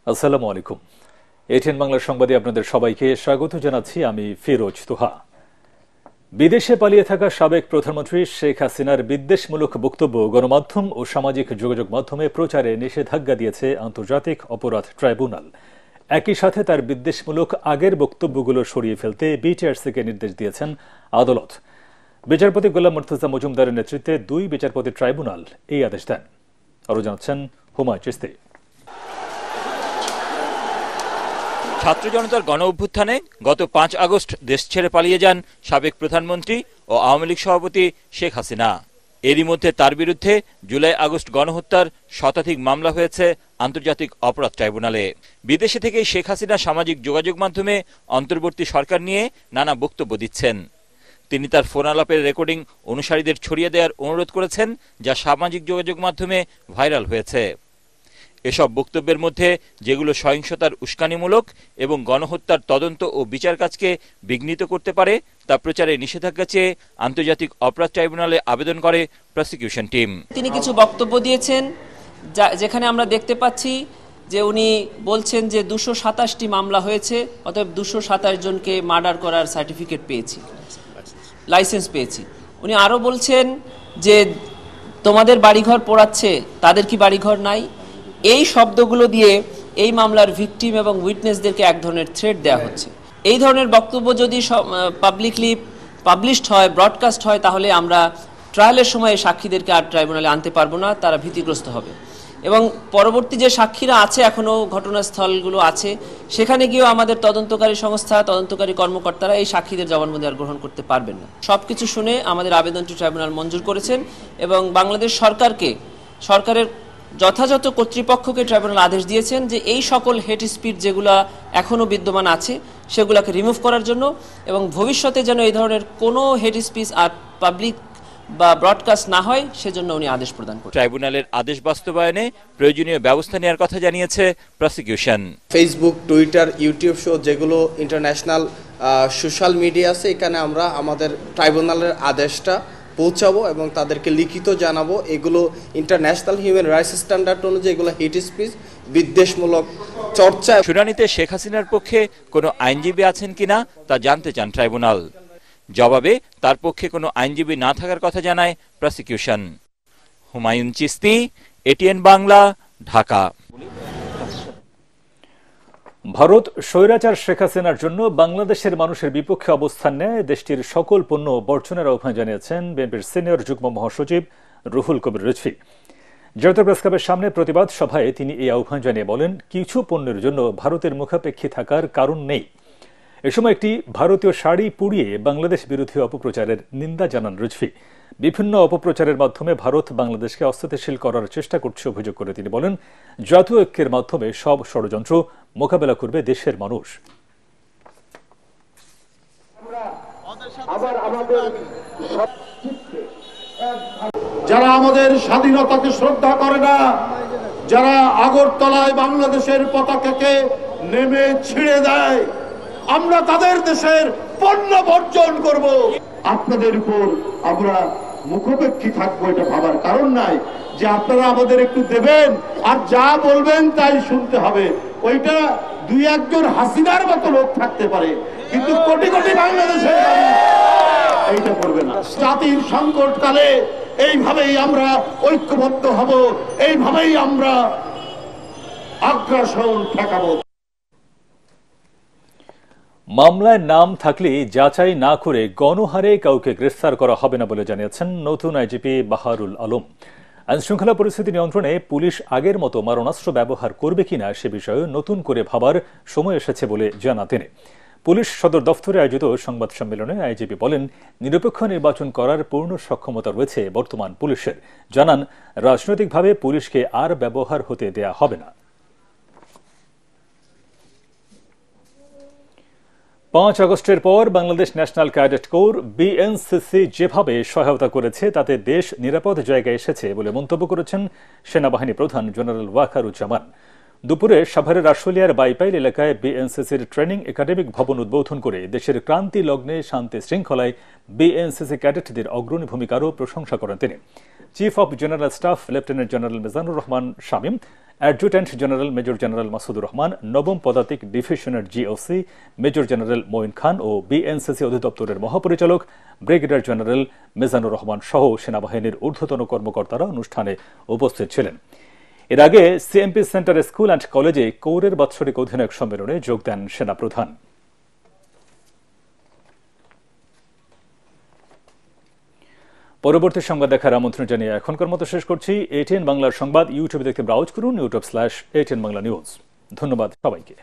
আসসালামু আলাইকুম। এটিএন বাংলার সংবাদে আপনাদের সবাইকে স্বাগত জানাচ্ছি। আমি ফিরোজ তুহা। বিদেশে পালিয়ে থাকা সাবেক প্রধানমন্ত্রী শেখ হাসিনার বিদ্বেষমূলক বক্তব্য গণমাধ্যম ও সামাজিক যোগাযোগ মাধ্যমে প্রচারে নিষেধাজ্ঞা দিয়েছে আন্তর্জাতিক অপরাধ ট্রাইব্যুনাল। একই সাথে তার বিদ্বেষমূলক আগের বক্তব্যগুলো সরিয়ে ফেলতে বিটিআরসিকে নির্দেশ দিয়েছেন আদালত। বিচারপতি গোলাম মুর্তজা মজুমদারের নেতৃত্বে 2 বিচারপতি ট্রাইব্যুনাল এই আদেশ দেন। আরও জানাচ্ছেন হুমায়ুন চিশতি। ছাত্র জনতার গণ অভ্যুত্থানে গত 5 আগস্ট দেশ ছেড়ে পালিয়ে যান সাবেক প্রধানমন্ত্রী ও আওয়ামী লীগ সভাপতি শেখ হাসিনা। এরই মধ্যে তার বিরুদ্ধে জুলাই আগস্ট গণহত্যার শতাধিক মামলা হয়েছে আন্তর্জাতিক অপরাধ ট্রাইব্যুনালে। বিদেশে থেকে শেখ হাসিনা সামাজিক যোগাযোগ মাধ্যমে অন্তর্বর্তী সরকার নিয়ে নানা বক্তব্য দিচ্ছেন। তিনি তার ফোন আলাপের রেকর্ডিং অনুসারীদের ছড়িয়ে দেওয়ার অনুরোধ করেছেন, যা সামাজিক যোগাযোগ মাধ্যমে ভাইরাল হয়েছে। এসব বক্তব্যের মধ্যে যেগুলো সহিংসতার উস্কানিমূলক এবং গণহত্যার তদন্ত ও বিচার কাজকে বিঘ্নিত করতে পারে তা প্রচারে নিষেধাজ্ঞা চেয়ে আন্তর্জাতিক অপরাধ ট্রাইব্যুনালে আবেদন করে প্রসিকিউশন টিম। তিনি কিছু বক্তব্য দিয়েছেন যেখানে আমরা দেখতে পাচ্ছি যে উনি বলছেন যে 227টি মামলা হয়েছে, অতএব 227 জনকে মার্ডার করার সার্টিফিকেট পেয়েছি, লাইসেন্স পেয়েছি। উনি আরও বলছেন যে তোমাদের বাড়িঘর পোড়াচ্ছে, তাদের কি বাড়িঘর নাই? এই শব্দগুলো দিয়ে এই মামলার ভিকটিম এবং উইটনেসদেরকে এক ধরনের থ্রেট দেওয়া হচ্ছে। এই ধরনের বক্তব্য যদি পাবলিকলি পাবলিশড হয়, ব্রডকাস্ট হয়, তাহলে আমরা ট্রায়ালের সময় সাক্ষীদেরকে আর ট্রাইব্যুনালে আনতে পারবো না, তারা ভীতিগ্রস্ত হবে। এবং পরবর্তী যে সাক্ষীরা আছে, এখনও ঘটনাস্থলগুলো আছে, সেখানে গিয়েও আমাদের তদন্তকারী সংস্থা, তদন্তকারী কর্মকর্তারা এই সাক্ষীদের জবানবন্দি আর গ্রহণ করতে পারবেন না। সবকিছু শুনে আমাদের আবেদনটি ট্রাইব্যুনাল মঞ্জুর করেছেন এবং বাংলাদেশ সরকারের যথাযথ কর্তৃপক্ষকে ট্রাইব্যুনাল আদেশ দিয়েছেন যে এই সকল হেট স্পিচ যেগুলো এখনও বিদ্যমান আছে সেগুলোকে রিমুভ করার জন্য, এবং ভবিষ্যতে যেন এই ধরনের কোনো হেট স্পিচ আর পাবলিক বা ব্রডকাস্ট না হয় সেজন্য উনি আদেশ প্রদান করেন। ট্রাইব্যুনালের আদেশ বাস্তবায়নে প্রয়োজনীয় ব্যবস্থা নেওয়ার কথা জানিয়েছে prosecution. Facebook, Twitter, YouTube show যেগুলো ইন্টারন্যাশনাল সোশ্যাল মিডিয়া আছে, এখানে আমরা আমাদের ট্রাইব্যুনালের আদেশটা পৌঁছাবো এবং তাদেরকে লিখিত জানাবো। এগুলো ইন্টারন্যাশনাল হিউম্যান রাইটস স্ট্যান্ডার্ড অনুযায়ী এগুলো হেট স্পিচ, বিদ্বেষমূলক চর্চা। শুনানিতে শেখ হাসিনার পক্ষে কোনো আইনজীবী আছেন কিনা তা জানতে চান ট্রাইব্যুনাল। জবাবে তার পক্ষে কোনো আইনজীবী না থাকার কথা জানায় প্রসিকিউশন। হুমায়ুন চিশতি, এটিএন বাংলা, ঢাকা। ভারত স্বৈরাচার শেখ হাসিনার জন্য বাংলাদেশের মানুষের বিপক্ষে অবস্থান নেয় দেশটির সকল পণ্য বর্জনের আহ্বান জানিয়েছেন বিএনপির সিনিয়র যুগ্ম মহাসচিব রুহুল কবির রিজভী। জাতীয় প্রেস ক্লাবের সামনে প্রতিবাদ সভায় তিনি এই আহ্বান জানিয়ে বলেন, কিছু পণ্যের জন্য ভারতের মুখাপেক্ষী থাকার কারণ নেই। এ সময় একটি ভারতীয় শাড়ি পুড়িয়ে বাংলাদেশ বিরোধী অপপ্রচারের নিন্দা জানান রিজভী। বিভিন্ন অপপ্রচারের মাধ্যমে ভারত বাংলাদেশকে অস্থিতিশীল করার চেষ্টা করছে অভিযোগ করে তিনি বলেন, জাতীয় ঐক্যের মাধ্যমে সব ষড়যন্ত্র মোকাবেলা করবে দেশের মানুষ। যারা আমাদের স্বাধীনতাকে শ্রদ্ধা করে না, যারা আগরতলায় বাংলাদেশের পতাকাকে নেমে ছিঁড়ে দেয়, আমরা তাদের দেশের পণ্য বর্জন করব। আপনাদের উপর আমরা মুখাপেক্ষী থাকবো এটা ভাবার কারণ নাই যে আপনারা আমাদের একটু দেবেন আর যা বলবেন তাই শুনতে হবে। ওইটা 2-1 হাসিনার মতো লোক থাকতে পারে, কিন্তু কোটি কোটি বাংলাদেশের এইটা করবে না। জাতির সংকটকালে এইভাবেই আমরা ঐক্যবদ্ধ হব, এইভাবেই আমরা আগ্রাসন ঠেকাবো। মামলায় নাম থাকলে যাচাই না করে গণহারে কাউকে গ্রেফতার করা হবে না বলে জানিয়েছেন নতুন আইজিপি বাহারুল আলম। আইনশৃঙ্খলা পরিস্থিতি নিয়ন্ত্রণে পুলিশ আগের মতো মারণাস্ত্র ব্যবহার করবে কিনা সে বিষয়ে নতুন করে ভাবার সময় এসেছে বলে জানান তিনি। পুলিশ সদর দফতরে আয়োজিত সংবাদ সম্মেলনে আইজিপি বলেন, নিরপেক্ষ নির্বাচন করার পূর্ণ সক্ষমতা রয়েছে বর্তমান পুলিশের। জানান, রাজনৈতিকভাবে পুলিশকে আর ব্যবহার হতে দেয়া হবে না। 5 আগস্টের পর Bangladesh national cadet corps BNCC যেভাবে সহায়তা করেছে তাতে দেশ নিরাপদ জায়গায় এসেছে বলে মন্তব্য করেছেন সেনাবাহিনী প্রধান জেনারেল ওয়াকারুজ্জামান। দুপুরে সাভারের আশুলিয়ার বাইপাইল এলাকায় বিএনসিসির ট্রেনিং একাডেমিক ভবন উদ্বোধন করে দেশের ক্রান্তি লগ্নে শান্তি শৃঙ্খলায় বিএনসিসি ক্যাডেটদের অগ্রণী ভূমিকারও প্রশংসা করেন তিনি। Chief of general staff lieutenant general Mizanur Rahman Shamim adjutant general major general Masudur Rahman, নবম পদাতিক ডিভিশনের জিওসি মেজর জেনারেল মঈন খান ও বিএনসিসি অধিদপ্তরের মহাপরিচালক ব্রিগেডিয়ার জেনারেল মিজানুর রহমান সহ সেনাবাহিনীর ঊর্ধ্বতন কর্মকর্তারা অনুষ্ঠানে উপস্থিত ছিলেন। এর আগে সিএমপি সেন্টার স্কুল অ্যান্ড কলেজে কোরের বাৎসরিক অধিনায়ক সম্মেলনে যোগ দেন সেনাপ্রধান। পরবর্তী সংবাদ দেখার আমন্ত্রণ জানিয়ে এখনকার মতো শেষ করছি। এটিএন বাংলার সংবাদ ইউটিউবে দেখতে ব্রাউজ করুন, youtube/ATN Bangla News। ধন্যবাদ সবাইকে।